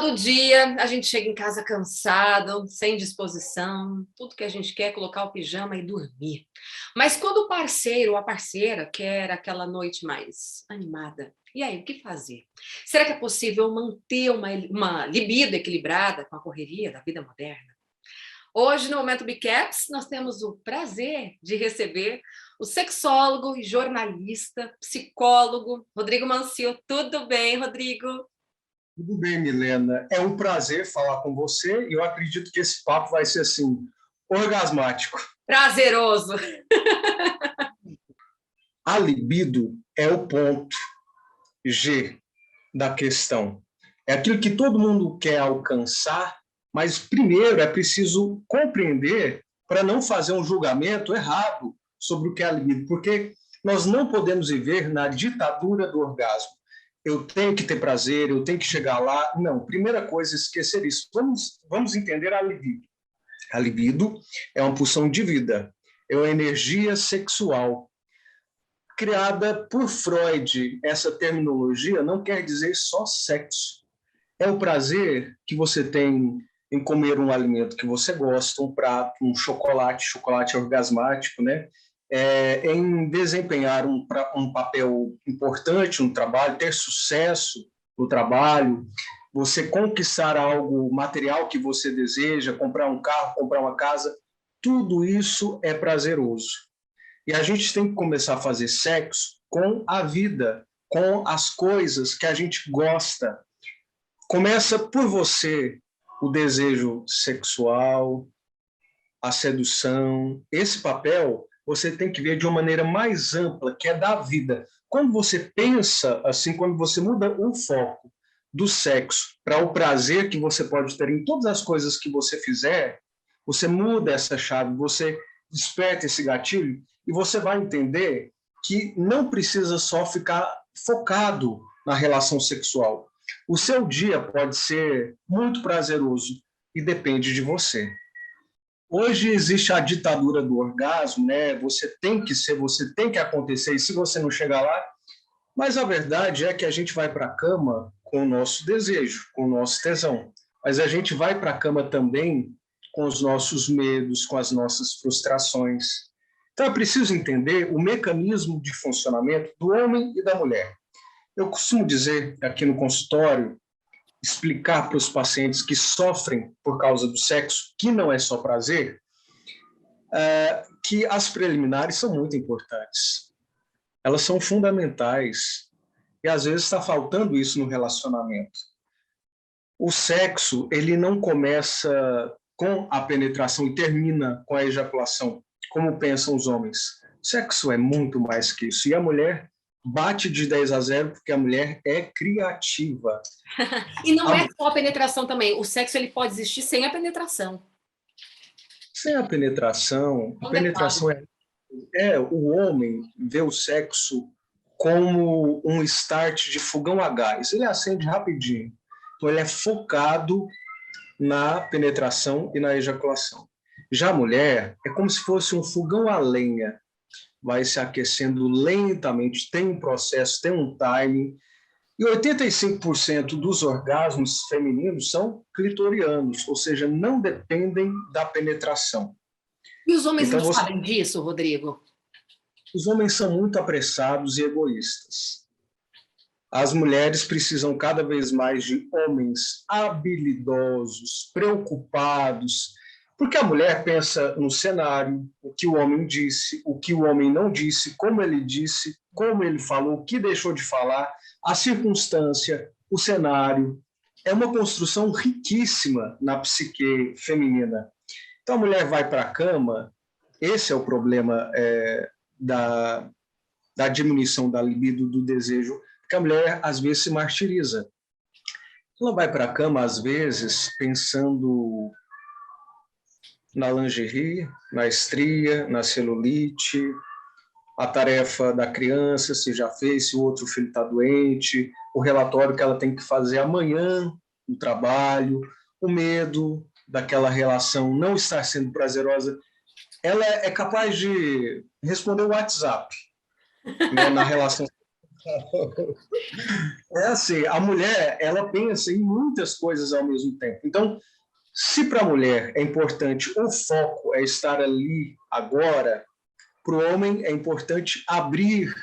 do dia, a gente chega em casa cansado, sem disposição, tudo que a gente quer é colocar o pijama e dormir. Mas quando o parceiro ou a parceira quer aquela noite mais animada, e aí, o que fazer? Será que é possível manter uma libido equilibrada com a correria da vida moderna? Hoje, no Momento Bicaps, nós temos o prazer de receber o sexólogo e jornalista, psicólogo, Rodrigo Manciel. Tudo bem, Rodrigo? Tudo bem, Milena. É um prazer falar com você e eu acredito que esse papo vai ser, assim, orgasmático. Prazeroso. A libido é o ponto G da questão. É aquilo que todo mundo quer alcançar, mas primeiro é preciso compreender para não fazer um julgamento errado sobre o que é a libido, porque nós não podemos viver na ditadura do orgasmo. Eu tenho que ter prazer, eu tenho que chegar lá. Não, primeira coisa, esquecer isso. Vamos entender a libido. A libido é uma pulsão de vida, é uma energia sexual. Criada por Freud, essa terminologia não quer dizer só sexo. É o prazer que você tem em comer um alimento que você gosta, um prato, um chocolate orgasmático, né? Em desempenhar um papel importante no trabalho, ter sucesso no trabalho, você conquistar algo material que você deseja, comprar um carro, comprar uma casa, tudo isso é prazeroso. E a gente tem que começar a fazer sexo com a vida, com as coisas que a gente gosta. Começa por você o desejo sexual, a sedução. Esse papel você tem que ver de uma maneira mais ampla, que é da vida. Quando você pensa assim, quando você muda o foco do sexo para o prazer que você pode ter em todas as coisas que você fizer, você muda essa chave, você desperta esse gatilho e você vai entender que não precisa só ficar focado na relação sexual. O seu dia pode ser muito prazeroso e depende de você. Hoje existe a ditadura do orgasmo, né? Você tem que ser, você tem que acontecer, e se você não chegar lá, mas a verdade é que a gente vai para a cama com o nosso desejo, com o nosso tesão, mas a gente vai para a cama também com os nossos medos, com as nossas frustrações. Então é preciso entender o mecanismo de funcionamento do homem e da mulher. Eu costumo dizer aqui no consultório, explicar para os pacientes que sofrem por causa do sexo, que não é só prazer, que as preliminares são muito importantes. Elas são fundamentais e às vezes está faltando isso no relacionamento. O sexo, ele não começa com a penetração e termina com a ejaculação, como pensam os homens. O sexo é muito mais que isso. E a mulher bate de 10-0 porque a mulher é criativa. E não é só a penetração também. O sexo ele pode existir sem a penetração. Sem a penetração o homem vê o sexo como um start de fogão a gás. Ele acende rapidinho. Então ele é focado na penetração e na ejaculação. Já a mulher é como se fosse um fogão a lenha. Vai se aquecendo lentamente, tem um processo, tem um timing. E 85% dos orgasmos femininos são clitorianos, ou seja, não dependem da penetração. E os homens não sabem disso, Rodrigo? Os homens são muito apressados e egoístas. As mulheres precisam cada vez mais de homens habilidosos, preocupados, porque a mulher pensa no cenário, o que o homem disse, o que o homem não disse, como ele falou, o que deixou de falar, a circunstância, o cenário. É uma construção riquíssima na psique feminina. Então a mulher vai para a cama, esse é o problema da diminuição da libido, do desejo, porque a mulher às vezes se martiriza. Ela vai para a cama, às vezes, pensando na lingerie, na estria, na celulite, a tarefa da criança, se já fez, se o outro filho está doente, o relatório que ela tem que fazer amanhã no trabalho, o medo daquela relação não estar sendo prazerosa. Ela é capaz de responder o WhatsApp, né, na relação. É assim, a mulher, ela pensa em muitas coisas ao mesmo tempo. Então, se para a mulher é importante o foco é estar ali agora, para o homem é importante abrir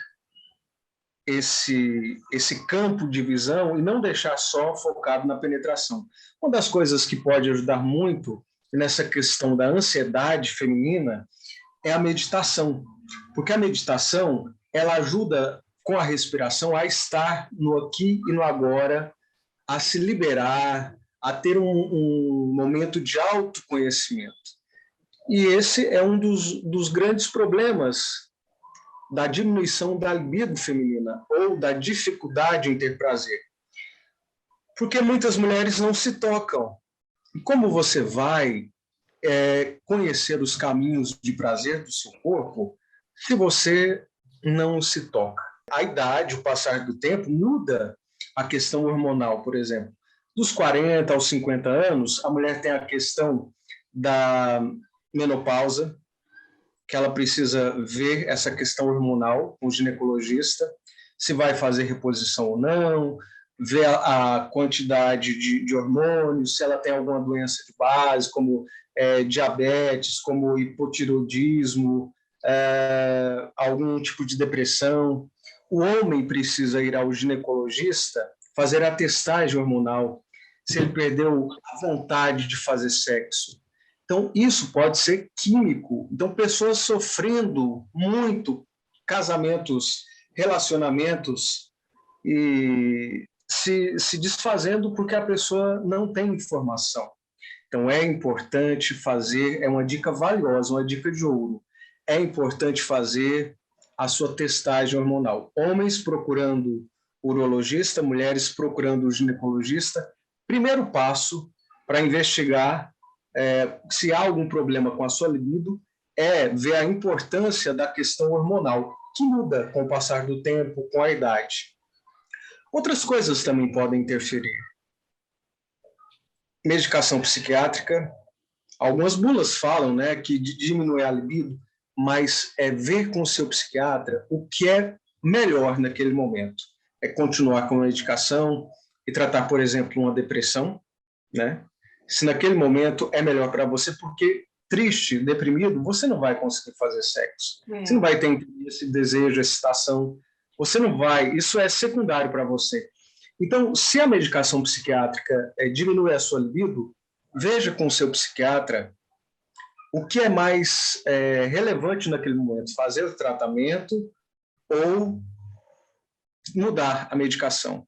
esse campo de visão e não deixar só focado na penetração. Uma das coisas que pode ajudar muito nessa questão da ansiedade feminina é a meditação, porque a meditação ela ajuda com a respiração a estar no aqui e no agora, a se liberar, a ter um momento de autoconhecimento. E esse é um dos grandes problemas da diminuição da libido feminina ou da dificuldade em ter prazer. Porque muitas mulheres não se tocam. E como você vai conhecer os caminhos de prazer do seu corpo se você não se toca? A idade, o passar do tempo, muda a questão hormonal, por exemplo. Dos 40 aos 50 anos, a mulher tem a questão da menopausa, que ela precisa ver essa questão hormonal com o ginecologista, se vai fazer reposição ou não, ver a quantidade de hormônios, se ela tem alguma doença de base, como diabetes, como hipotiroidismo, algum tipo de depressão. O homem precisa ir ao ginecologista fazer a testagem hormonal, se ele perdeu a vontade de fazer sexo. Então, isso pode ser químico. Então, pessoas sofrendo muito, casamentos, relacionamentos, e se desfazendo porque a pessoa não tem informação. Então, é importante fazer, é uma dica valiosa, uma dica de ouro. É importante fazer a sua testagem hormonal. Homens procurando urologista, mulheres procurando ginecologista. Primeiro passo para investigar se há algum problema com a sua libido é ver a importância da questão hormonal, que muda com o passar do tempo, com a idade. Outras coisas também podem interferir. Medicação psiquiátrica. Algumas bulas falam, né, que diminui a libido, mas é ver com o seu psiquiatra o que é melhor naquele momento. É continuar com a medicação e tratar, por exemplo, uma depressão, né? Se naquele momento é melhor para você, porque triste, deprimido, você não vai conseguir fazer sexo. Você não vai ter esse desejo, excitação. Você não vai, isso é secundário para você. Então, se a medicação psiquiátrica diminui a sua libido, veja com o seu psiquiatra o que é mais relevante naquele momento, fazer o tratamento ou mudar a medicação.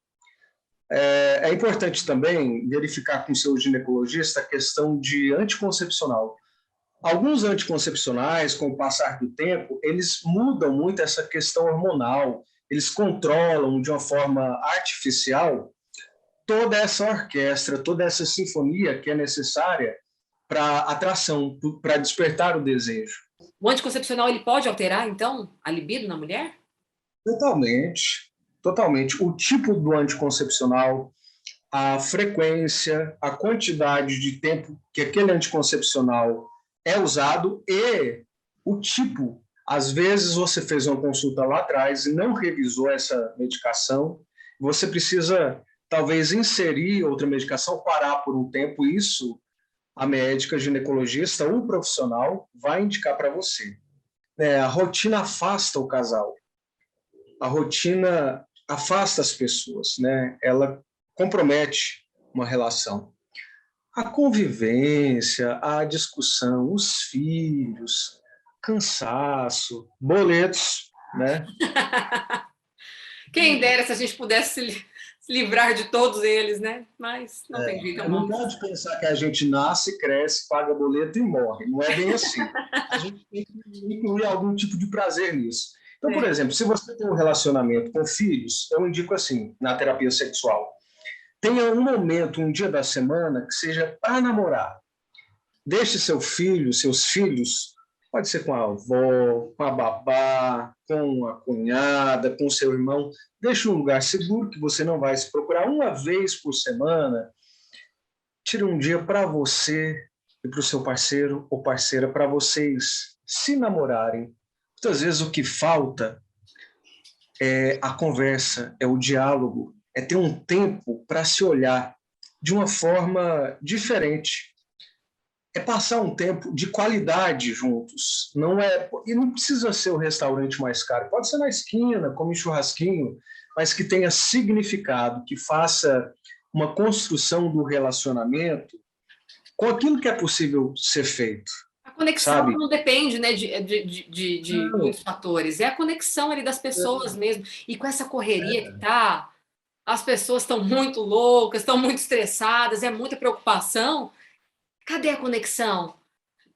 É importante também verificar com o seu ginecologista a questão de anticoncepcional. Alguns anticoncepcionais, com o passar do tempo, eles mudam muito essa questão hormonal, eles controlam de uma forma artificial toda essa orquestra, toda essa sinfonia que é necessária para atração, para despertar o desejo. O anticoncepcional ele pode alterar, então, a libido na mulher? Totalmente, totalmente. O tipo do anticoncepcional, a frequência, a quantidade de tempo que aquele anticoncepcional é usado e o tipo. Às vezes você fez uma consulta lá atrás e não revisou essa medicação, você precisa talvez inserir outra medicação, parar por um tempo, isso a médica, ginecologista ou o profissional vai indicar para você. A rotina afasta o casal, a rotina afasta as pessoas, né? Ela compromete uma relação. A convivência, a discussão, os filhos, cansaço, boletos, né? Quem dera se a gente pudesse se livrar de todos eles, né? Mas não tem jeito, Não amor. pode pensar que a gente nasce, cresce, paga boleto e morre. Não é bem assim. A gente tem que incluir algum tipo de prazer nisso. Então, por exemplo, se você tem um relacionamento com filhos, eu indico assim, na terapia sexual, tenha um momento, um dia da semana, que seja para namorar. Deixe seu filho, seus filhos, pode ser com a avó, com a babá, com a cunhada, com seu irmão, deixe um lugar seguro que você não vai se procurar uma vez por semana. Tire um dia para você e para o seu parceiro ou parceira, para vocês se namorarem. Muitas vezes o que falta é a conversa, é o diálogo, é ter um tempo para se olhar de uma forma diferente. É passar um tempo de qualidade juntos. Não é, e não precisa ser o restaurante mais caro, pode ser na esquina, come churrasquinho, mas que tenha significado, que faça uma construção do relacionamento com aquilo que é possível ser feito, A conexão sabe? não depende, né, de Não, muitos fatores, é a conexão ali das pessoas mesmo. E com essa correria que tá, as pessoas estão muito loucas, estão muito estressadas, é muita preocupação. Cadê a conexão?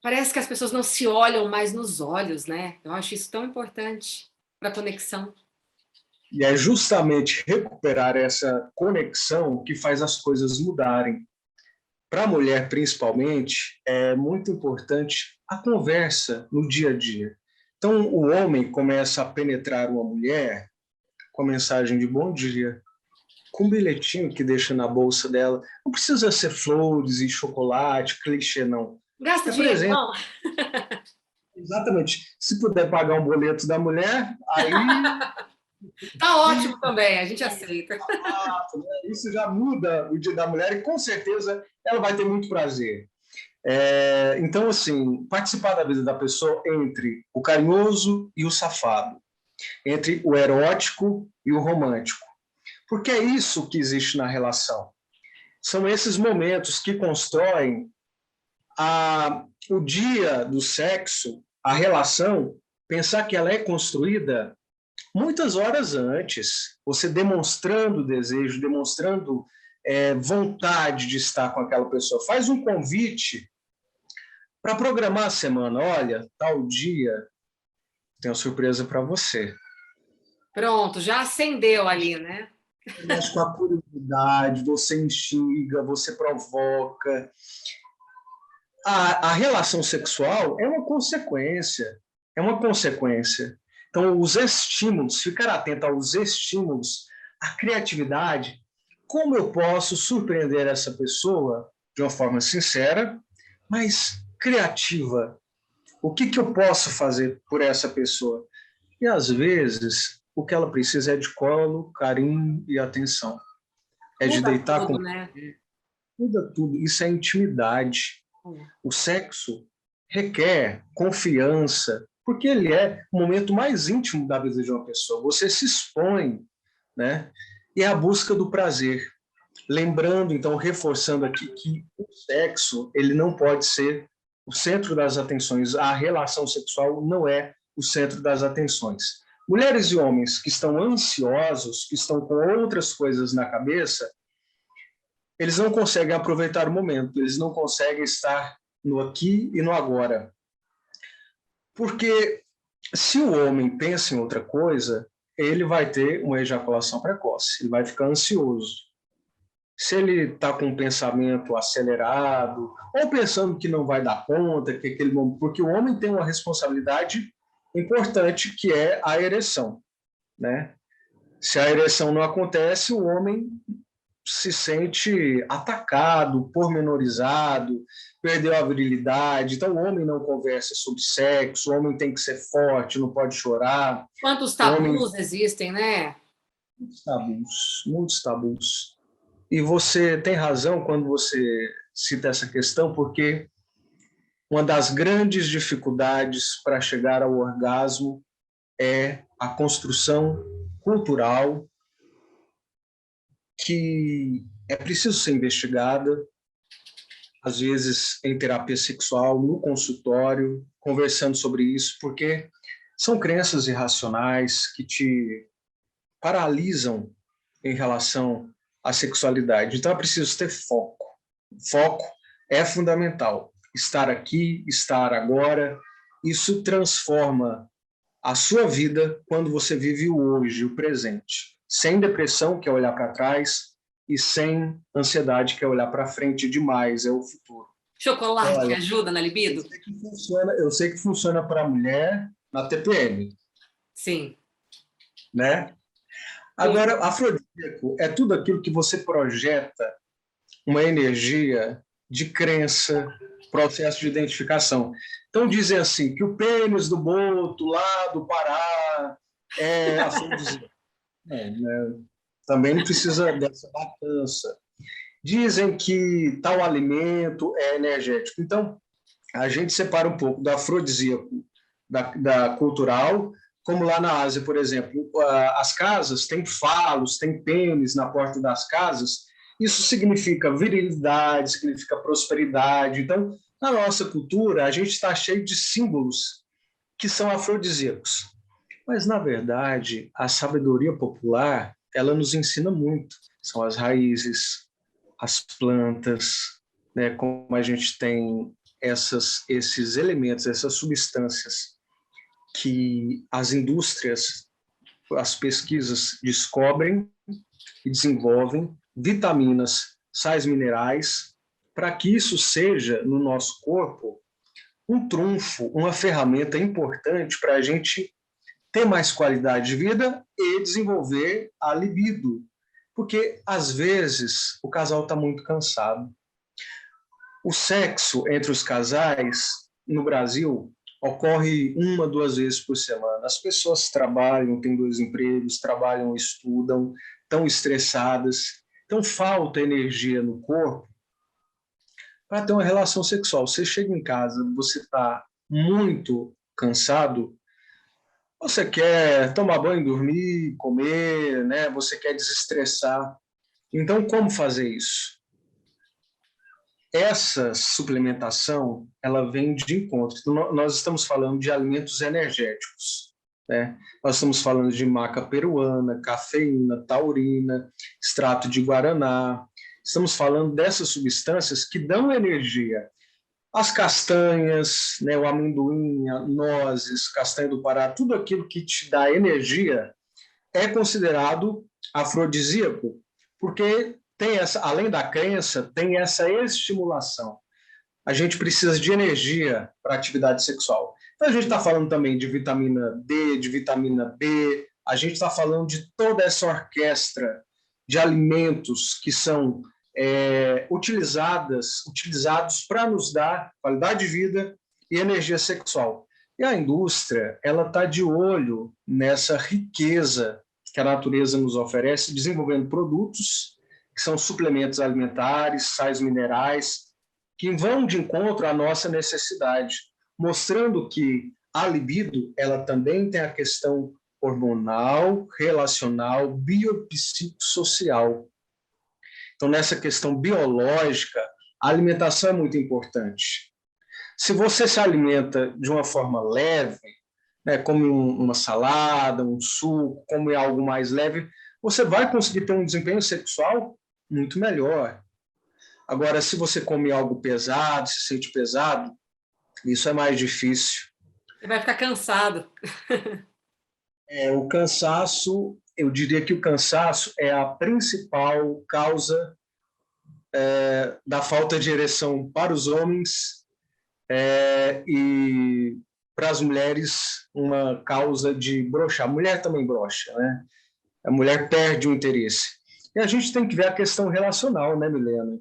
Parece que as pessoas não se olham mais nos olhos, né? Eu acho isso tão importante para a conexão. e é justamente recuperar essa conexão que faz as coisas mudarem. Para a mulher, principalmente, é muito importante a conversa no dia a dia. Então, o homem começa a penetrar uma mulher com a mensagem de bom dia, com um bilhetinho que deixa na bolsa dela. Não precisa ser flores e chocolate, clichê, não. Gasta É dinheiro, presente, não? exatamente. Se puder pagar um boleto da mulher, aí Tá ótimo também, a gente aceita. isso já muda o dia da mulher e com certeza ela vai ter muito prazer. Então, assim, participar da vida da pessoa entre o carinhoso e o safado, entre o erótico e o romântico. Porque é isso que existe na relação. São esses momentos que constroem o dia do sexo, a relação, pensar que ela é construída muitas horas antes, você demonstrando desejo, demonstrando vontade de estar com aquela pessoa. Faz um convite para programar a semana. Olha, tal dia tem uma surpresa para você. Pronto, já acendeu ali, né? Mexe com a curiosidade, você instiga, você provoca. A relação sexual é uma consequência. É uma consequência. Então, os estímulos, ficar atento aos estímulos, a criatividade, como eu posso surpreender essa pessoa de uma forma sincera, mas criativa? O que eu posso fazer por essa pessoa? E, às vezes, o que ela precisa é de colo, carinho e atenção. É de Muda deitar tudo, com... né? Muda tudo. Isso é intimidade. O sexo requer confiança, porque ele é o momento mais íntimo da vida de uma pessoa. Você se expõe, né? E é a busca do prazer. Lembrando, então, reforçando aqui que o sexo ele não pode ser o centro das atenções. A relação sexual não é o centro das atenções. Mulheres e homens que estão ansiosos, que estão com outras coisas na cabeça, eles não conseguem aproveitar o momento, eles não conseguem estar no aqui e no agora. Porque se o homem pensa em outra coisa, ele vai ter uma ejaculação precoce, ele vai ficar ansioso. Se ele está com um pensamento acelerado, ou pensando que não vai dar conta, que aquele momento, porque o homem tem uma responsabilidade importante que é a ereção, né? Se a ereção não acontece, o homem se sente atacado, pormenorizado, perdeu a virilidade. Então, o homem não conversa sobre sexo, o homem tem que ser forte, não pode chorar. Quantos O homem... tabus existem, né? Muitos tabus, muitos tabus. E você tem razão quando você cita essa questão, porque uma das grandes dificuldades para chegar ao orgasmo é a construção cultural que é preciso ser investigada, às vezes em terapia sexual, no consultório, conversando sobre isso, porque são crenças irracionais que te paralisam em relação à sexualidade. Então é preciso ter foco. Foco é fundamental. Estar aqui, estar agora, isso transforma a sua vida quando você vive o hoje, o presente. Sem depressão, que é olhar para trás, e sem ansiedade, que é olhar para frente demais, é o futuro. Chocolate Olha, ajuda na libido? eu sei que funciona para a mulher na TPM, Sim. né? Agora, afrodisíaco é tudo aquilo que você projeta uma energia de crença, processo de identificação. Então, dizem assim, que o pênis do Boto, lá do Pará, Afrodisíaco. Né? Também não precisa dessa balança. Dizem que tal alimento é energético. Então, a gente separa um pouco do afrodisíaco da cultural, como lá na Ásia, por exemplo, as casas têm falos, têm pênis na porta das casas. Isso significa virilidade, significa prosperidade. Então, na nossa cultura, a gente está cheio de símbolos que são afrodisíacos. Mas, na verdade, a sabedoria popular, ela nos ensina muito. São as raízes, as plantas, né, como a gente tem esses elementos, essas substâncias que as indústrias, as pesquisas descobrem e desenvolvem, vitaminas, sais minerais, para que isso seja, no nosso corpo, um trunfo, uma ferramenta importante para a gente ter mais qualidade de vida e desenvolver a libido. Porque, às vezes, o casal está muito cansado. O sexo entre os casais, no Brasil, ocorre 1, 2 vezes por semana. As pessoas trabalham, têm 2 empregos, trabalham, estudam, estão estressadas. Então, falta energia no corpo para ter uma relação sexual. Você chega em casa, você está muito cansado, você quer tomar banho, dormir, comer, né? Você quer desestressar. Então, como fazer isso? Essa suplementação, ela vem de encontro. Então, nós estamos falando de alimentos energéticos, né? Nós estamos falando de maca peruana, cafeína, taurina, extrato de guaraná. Estamos falando dessas substâncias que dão energia. As castanhas, né, o amendoim, nozes, castanha do Pará, tudo aquilo que te dá energia é considerado afrodisíaco, porque tem essa, além da crença, tem essa estimulação. A gente precisa de energia para a atividade sexual. Então, a gente está falando também de vitamina D, de vitamina B, a gente está falando de toda essa orquestra de alimentos que são utilizados para nos dar qualidade de vida e energia sexual. E a indústria, ela está de olho nessa riqueza que a natureza nos oferece, desenvolvendo produtos que são suplementos alimentares, sais minerais, que vão de encontro à nossa necessidade, mostrando que a libido, ela também tem a questão hormonal, relacional, biopsicossocial. Então, nessa questão biológica, a alimentação é muito importante. Se você se alimenta de uma forma leve, né, come uma salada, um suco, come algo mais leve, você vai conseguir ter um desempenho sexual muito melhor. Agora, se você come algo pesado, se sente pesado, isso é mais difícil. Você vai ficar cansado. O cansaço, eu diria que o cansaço é a principal causa da falta de ereção para os homens e para as mulheres uma causa de broxar. A mulher também broxa, né? A mulher perde o interesse. E a gente tem que ver a questão relacional, né, Milena?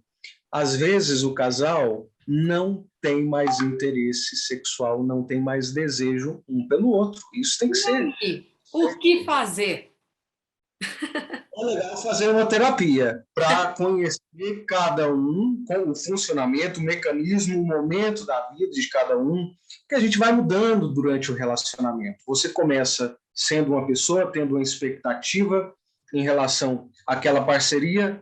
Às vezes o casal não tem mais interesse sexual, não tem mais desejo um pelo outro. Isso tem que ser. O que fazer? É legal fazer uma terapia para conhecer cada um, com o funcionamento, o mecanismo, o momento da vida de cada um, que a gente vai mudando durante o relacionamento. Você começa sendo uma pessoa, tendo uma expectativa em relação àquela parceria,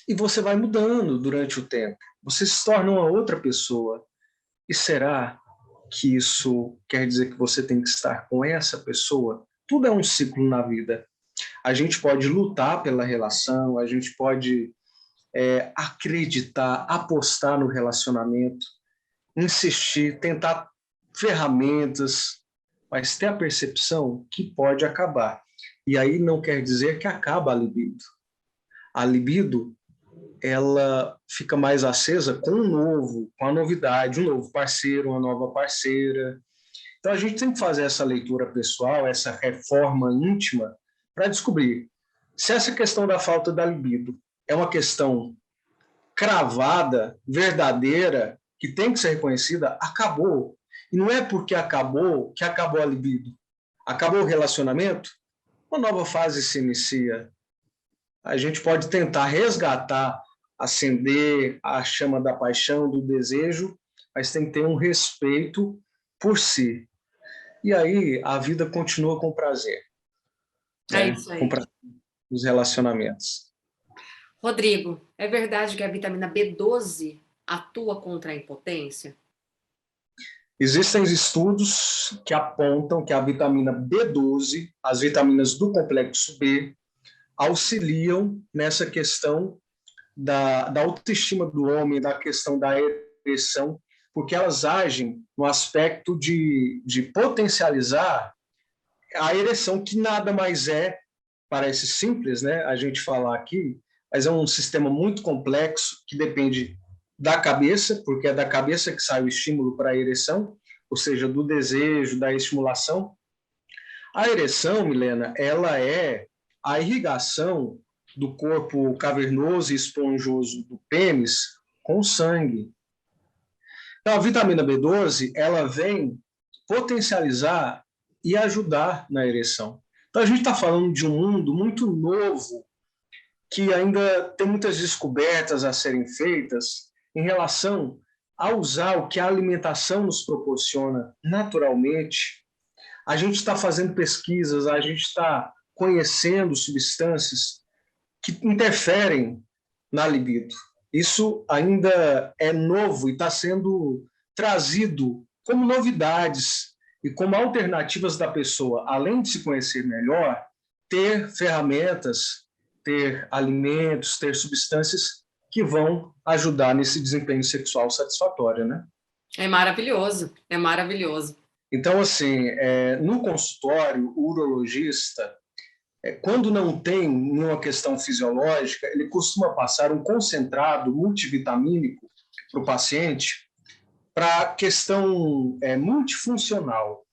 e você vai mudando durante o tempo. Você se torna uma outra pessoa. E será que isso quer dizer que você tem que estar com essa pessoa? Tudo é um ciclo na vida. A gente pode lutar pela relação, a gente pode acreditar, apostar no relacionamento, insistir, tentar ferramentas, mas ter a percepção que pode acabar. E aí não quer dizer que acaba a libido. A libido, ela fica mais acesa com com a novidade, um novo parceiro, uma nova parceira. Então a gente tem que fazer essa leitura pessoal, essa reforma íntima, para descobrir se essa questão da falta da libido é uma questão cravada, verdadeira, que tem que ser reconhecida, acabou. E não é porque acabou que acabou a libido. Acabou o relacionamento, uma nova fase se inicia. A gente pode tentar resgatar, acender a chama da paixão, do desejo, mas tem que ter um respeito por si. E aí a vida continua com prazer, É né? isso Com aí. prazer nos relacionamentos. Rodrigo, é verdade que a vitamina B12 atua contra a impotência? Existem estudos que apontam que a vitamina B12, as vitaminas do complexo B, auxiliam nessa questão da autoestima do homem, da questão da ereção, porque elas agem no aspecto de potencializar a ereção, que nada mais é, parece simples, né, a gente falar aqui, mas é um sistema muito complexo que depende da cabeça, porque é da cabeça que sai o estímulo para a ereção, ou seja, do desejo, da estimulação. A ereção, Milena, ela é a irrigação do corpo cavernoso e esponjoso do pênis com sangue. Então, a vitamina B12, ela vem potencializar e ajudar na ereção. Então, a gente está falando de um mundo muito novo, que ainda tem muitas descobertas a serem feitas em relação a usar o que a alimentação nos proporciona naturalmente. A gente está fazendo pesquisas, a gente está conhecendo substâncias que interferem na libido. Isso ainda é novo e está sendo trazido como novidades e como alternativas da pessoa, além de se conhecer melhor, ter ferramentas, ter alimentos, ter substâncias que vão ajudar nesse desempenho sexual satisfatório, né? É maravilhoso, é maravilhoso. Então, assim, no consultório, o urologista, quando não tem nenhuma questão fisiológica, ele costuma passar um concentrado multivitamínico para o paciente para questão multifuncional,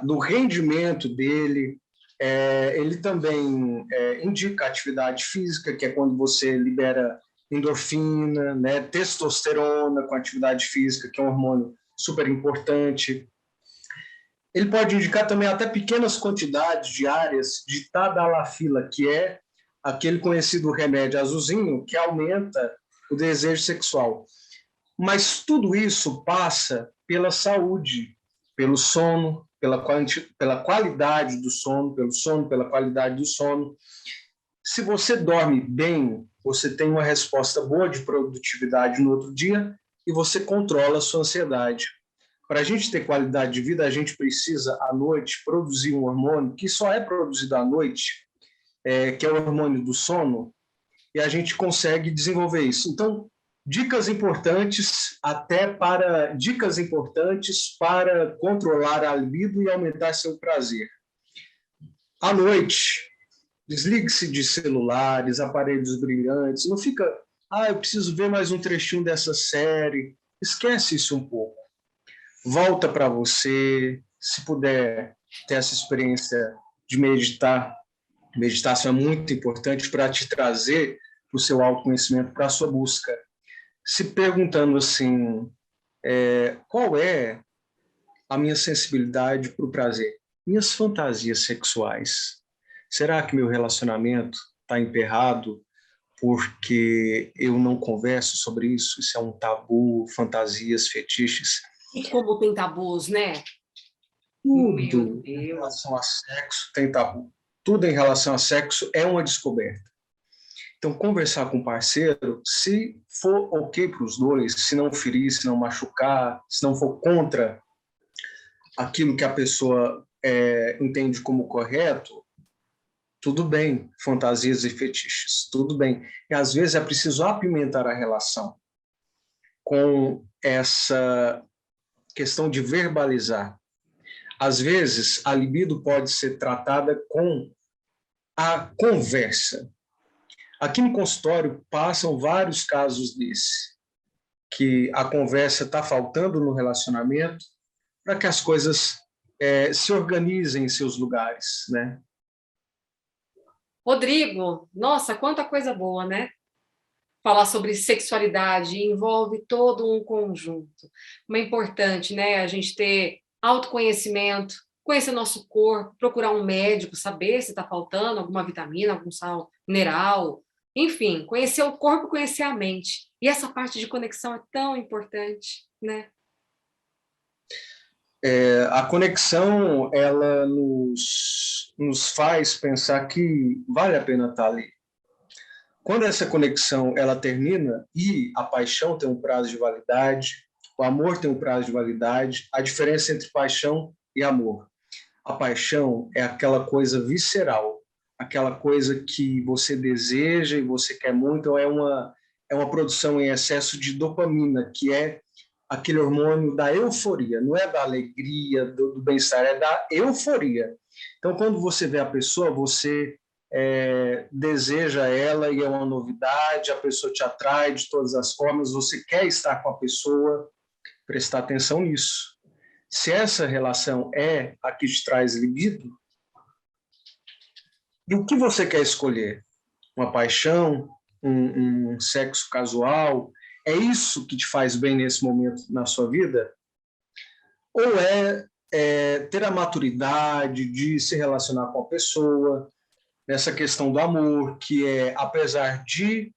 do rendimento dele. Ele também indica atividade física, que é quando você libera endorfina, né, testosterona com atividade física, que é um hormônio super importante. Ele pode indicar também até pequenas quantidades diárias de tadalafila, que é aquele conhecido remédio azulzinho que aumenta o desejo sexual. Mas tudo isso passa pela saúde, pelo sono, pela qualidade do sono, pela qualidade do sono. Se você dorme bem, você tem uma resposta boa de produtividade no outro dia e você controla a sua ansiedade. Para a gente ter qualidade de vida, a gente precisa, à noite, produzir um hormônio que só é produzido à noite, que é o hormônio do sono, e a gente consegue desenvolver isso. Então, dicas importantes para controlar a libido e aumentar seu prazer. À noite, desligue-se de celulares, aparelhos brilhantes, não fica, eu preciso ver mais um trechinho dessa série. Esquece isso um pouco. Volta para você, se puder ter essa experiência de meditar. Meditação é muito importante para te trazer para o seu autoconhecimento, para a sua busca. Se perguntando assim, qual é a minha sensibilidade para o prazer? Minhas fantasias sexuais. Será que meu relacionamento está emperrado porque eu não converso sobre isso? Isso é um tabu, fantasias, fetiches. E como tem tabus, né? Meu Tudo em Deus. relação a sexo tem tabu. Tudo em relação a sexo é uma descoberta. Então, conversar com o parceiro, se for ok para os dois, se não ferir, se não machucar, se não for contra aquilo que a pessoa entende como correto, tudo bem, fantasias e fetiches, tudo bem. E às vezes é preciso apimentar a relação com essa questão de verbalizar. Às vezes, a libido pode ser tratada com a conversa. Aqui no consultório passam vários casos desse, que a conversa está faltando no relacionamento para que as coisas se organizem em seus lugares, né? Rodrigo, nossa, quanta coisa boa, né? Falar sobre sexualidade envolve todo um conjunto. Mas é importante, né? A gente ter autoconhecimento, conhecer nosso corpo, procurar um médico, saber se está faltando alguma vitamina, algum sal mineral, enfim, conhecer o corpo, conhecer a mente. E essa parte de conexão é tão importante, né? A conexão, ela nos faz pensar que vale a pena estar ali. Quando essa conexão ela termina e a paixão tem um prazo de validade, o amor tem um prazo de validade, a diferença entre paixão e amor. A paixão é aquela coisa visceral, aquela coisa que você deseja e você quer muito, é uma produção em excesso de dopamina, que é aquele hormônio da euforia, não é da alegria, do bem-estar, é da euforia. Então, quando você vê a pessoa, você deseja ela e é uma novidade, a pessoa te atrai de todas as formas, você quer estar com a pessoa, prestar atenção nisso. Se essa relação é a que te traz libido, e o que você quer escolher? Uma paixão, um sexo casual? É isso que te faz bem nesse momento na sua vida? Ou ter a maturidade de se relacionar com a pessoa, nessa questão do amor, que é, apesar de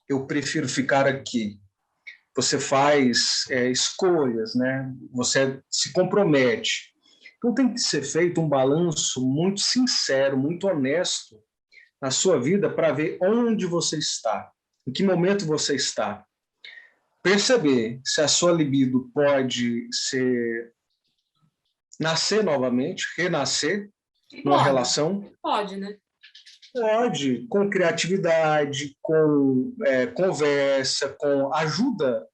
eu prefiro ficar aqui, você faz escolhas, né? Você se compromete. Então tem que ser feito um balanço muito sincero, muito honesto na sua vida para ver onde você está, em que momento você está. Perceber se a sua libido pode nascer novamente, renascer numa relação. Pode, né? Pode, com criatividade, com conversa, com ajuda.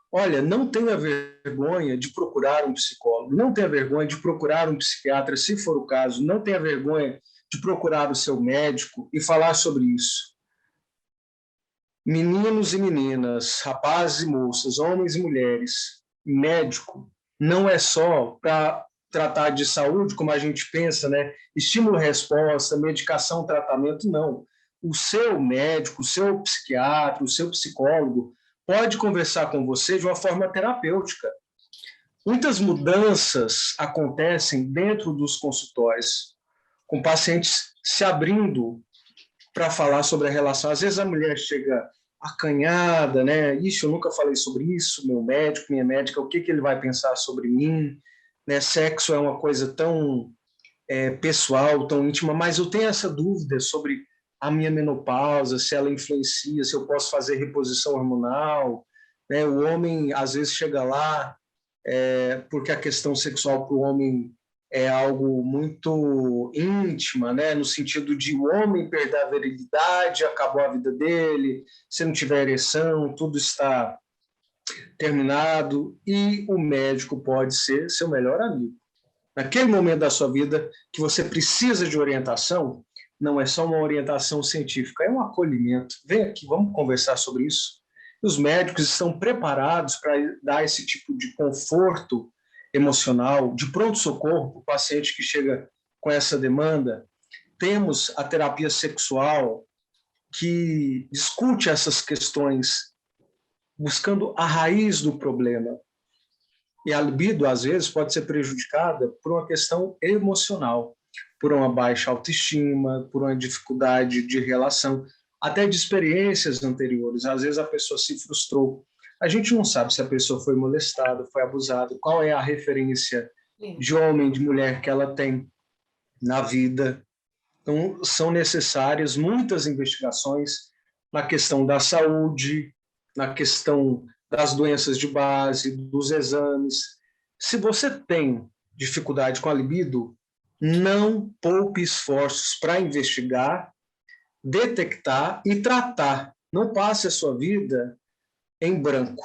Olha, não tenha vergonha de procurar um psicólogo, não tenha vergonha de procurar um psiquiatra, se for o caso, não tenha vergonha de procurar o seu médico e falar sobre isso. Meninos e meninas, rapazes e moças, homens e mulheres, médico não é só para tratar de saúde, como a gente pensa, né? Estímulo-resposta, medicação, tratamento, não. O seu médico, o seu psiquiatra, o seu psicólogo pode conversar com você de uma forma terapêutica. Muitas mudanças acontecem dentro dos consultórios, com pacientes se abrindo para falar sobre a relação. Às vezes a mulher chega acanhada, né? Ixi, eu nunca falei sobre isso, meu médico, minha médica, o que ele vai pensar sobre mim? Né? Sexo é uma coisa tão pessoal, tão íntima, mas eu tenho essa dúvida sobre a minha menopausa, se ela influencia, se eu posso fazer reposição hormonal. Né? O homem, às vezes, chega lá porque a questão sexual para o homem é algo muito íntima, né? No sentido de o homem perder a virilidade, acabou a vida dele, se não tiver ereção, tudo está terminado, e o médico pode ser seu melhor amigo. Naquele momento da sua vida que você precisa de orientação, não é só uma orientação científica, é um acolhimento. Vem aqui, vamos conversar sobre isso. Os médicos estão preparados para dar esse tipo de conforto emocional, de pronto-socorro para o paciente que chega com essa demanda. Temos a terapia sexual, que discute essas questões buscando a raiz do problema. E a libido, às vezes, pode ser prejudicada por uma questão emocional, por uma baixa autoestima, por uma dificuldade de relação, até de experiências anteriores. Às vezes a pessoa se frustrou. A gente não sabe se a pessoa foi molestada, foi abusada, qual é a referência de homem, de mulher que ela tem na vida. Então, são necessárias muitas investigações na questão da saúde, na questão das doenças de base, dos exames. Se você tem dificuldade com a libido, não poupe esforços para investigar, detectar e tratar. Não passe a sua vida em branco.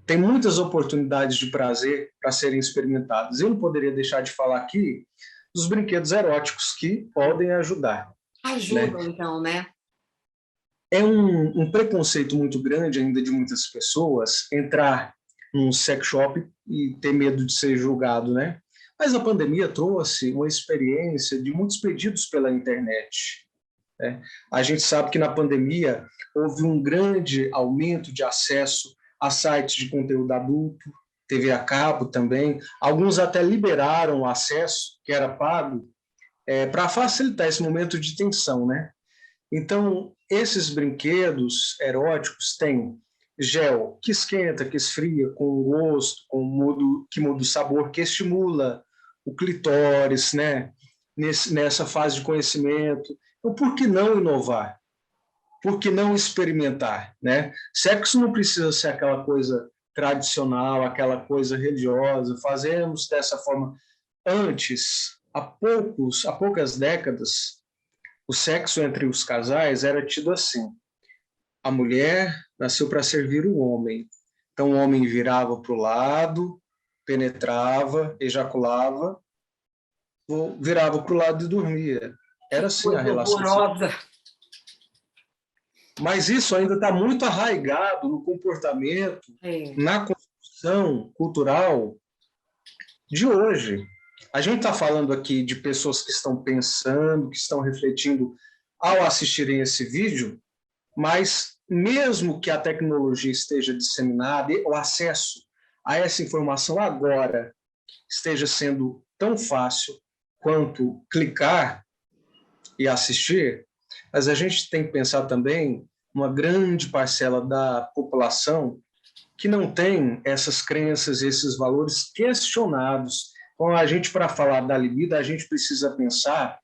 Tem muitas oportunidades de prazer para serem experimentadas. Eu não poderia deixar de falar aqui dos brinquedos eróticos que podem ajudar. Ajudam, né? Então, né? É um preconceito muito grande ainda de muitas pessoas entrar num sex shop e ter medo de ser julgado, né? Mas a pandemia trouxe uma experiência de muitos pedidos pela internet. Né? A gente sabe que na pandemia houve um grande aumento de acesso a sites de conteúdo adulto, TV a cabo também. Alguns até liberaram o acesso, que era pago, para facilitar esse momento de tensão, né? Então, esses brinquedos eróticos têm gel que esquenta, que esfria, com gosto, que muda o sabor, que estimula o clitóris, né? Nessa fase de conhecimento. Então, por que não inovar? Por que não experimentar, né? Sexo não precisa ser aquela coisa tradicional, aquela coisa religiosa. Fazemos dessa forma. Antes, há poucas décadas, o sexo entre os casais era tido assim: a mulher nasceu para servir o homem. Então o homem virava para o lado, penetrava, ejaculava, ou virava para o lado e dormia. Que Era assim a coisa relação sexual. horrorosa. Mas isso ainda está muito arraigado no comportamento, É. na construção cultural de hoje. A gente está falando aqui de pessoas que estão pensando, que estão refletindo ao assistirem esse vídeo, mas mesmo que a tecnologia esteja disseminada, o acesso a essa informação agora esteja sendo tão fácil quanto clicar e assistir, mas a gente tem que pensar também uma grande parcela da população que não tem essas crenças, esses valores questionados. Então, a gente, para falar da libido, a gente precisa pensar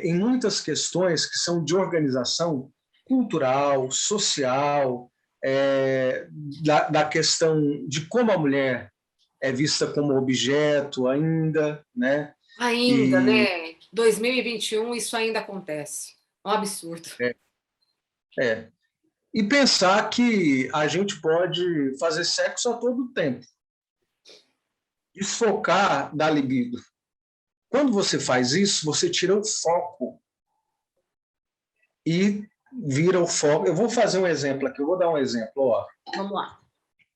em muitas questões que são de organização cultural, social, da questão de como a mulher é vista como objeto ainda, né? Ainda, E, né? 2021, isso ainda acontece. Um absurdo. é, é, e pensar que a gente pode fazer sexo a todo tempo, desfocar da libido. Quando você faz isso, você tira o foco e vira o foco. Eu vou fazer um exemplo aqui, eu vou dar um exemplo. Ó. Vamos lá.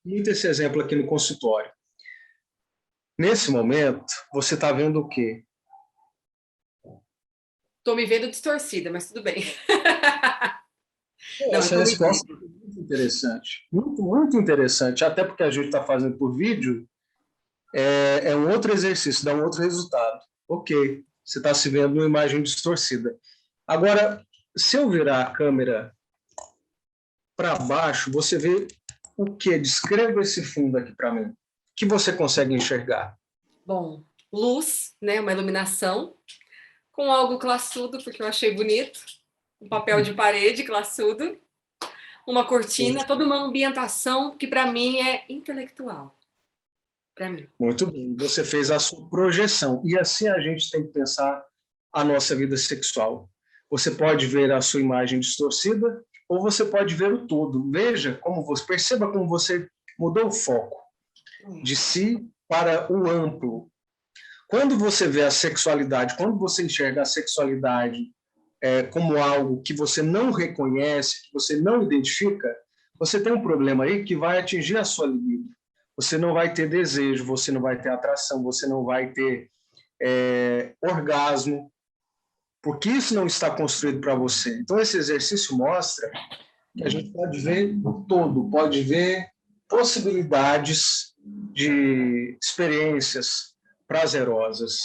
Muito esse exemplo aqui no consultório. Nesse momento, você está vendo o quê? Tô me vendo distorcida, mas tudo bem. Não, eu Essa tô me resposta vendo. é muito interessante. Muito, muito interessante. Até porque a gente está fazendo por vídeo, é um outro exercício, dá um outro resultado. Ok, você está se vendo numa imagem distorcida. Agora, se eu virar a câmera para baixo, você vê o que? Descreva esse fundo aqui para mim. O que você consegue enxergar? Bom, luz, né? Uma iluminação com algo classudo, porque eu achei bonito. Um papel de parede classudo. Uma cortina, toda uma ambientação que para mim é intelectual. Para mim. Muito bem, você fez a sua projeção. E assim a gente tem que pensar a nossa vida sexual. Você pode ver a sua imagem distorcida ou você pode ver o todo. Veja como você, perceba como você mudou o foco de si para o amplo. Quando você vê a sexualidade, quando você enxerga a sexualidade como algo que você não reconhece, que você não identifica, você tem um problema aí que vai atingir a sua libido. Você não vai ter desejo, você não vai ter atração, você não vai ter orgasmo, porque isso não está construído para você. Então, esse exercício mostra que a gente pode ver o todo, pode ver possibilidades de experiências prazerosas.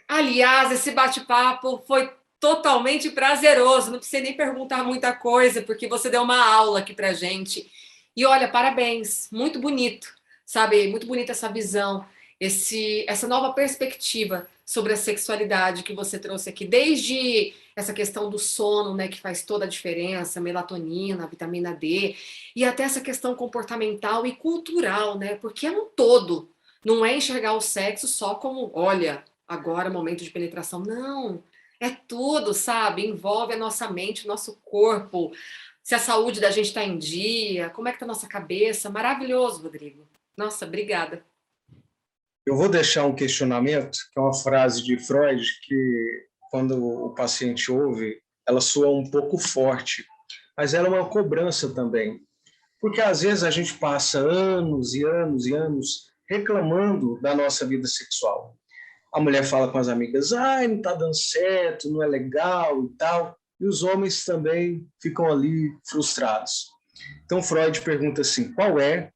Aliás, esse bate-papo foi totalmente prazeroso. Não precisei nem perguntar muita coisa, porque você deu uma aula aqui pra gente. E olha, parabéns, muito bonito, sabe? Muito bonita essa visão, essa nova perspectiva sobre a sexualidade que você trouxe aqui, desde essa questão do sono, né, que faz toda a diferença, melatonina, vitamina D, e até essa questão comportamental e cultural, né? Porque é um todo. Não é enxergar o sexo só como, olha, agora momento de penetração. Não, é tudo, sabe? Envolve a nossa mente, o nosso corpo, se a saúde da gente está em dia, como é que está a nossa cabeça. Maravilhoso, Rodrigo. Nossa, obrigada. Eu vou deixar um questionamento, que é uma frase de Freud, que quando o paciente ouve, ela soa um pouco forte, mas ela é uma cobrança também. Porque às vezes a gente passa anos e anos e anos reclamando da nossa vida sexual. A mulher fala com as amigas, não está dando certo, não é legal e tal, e os homens também ficam ali frustrados. Então Freud pergunta assim, qual é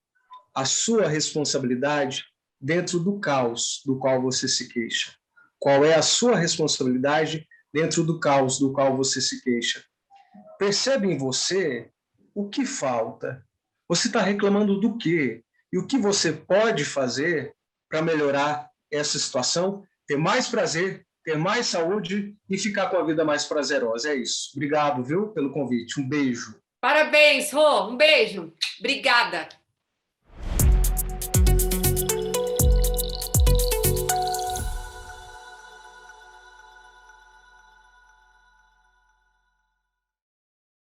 a sua responsabilidade dentro do caos do qual você se queixa? Qual é a sua responsabilidade dentro do caos do qual você se queixa? Percebe em você o que falta. Você está reclamando do quê? E o que você pode fazer para melhorar essa situação, ter mais prazer, ter mais saúde e ficar com a vida mais prazerosa. É isso. Obrigado, viu, pelo convite. Um beijo. Parabéns, Rô. Um beijo. Obrigada.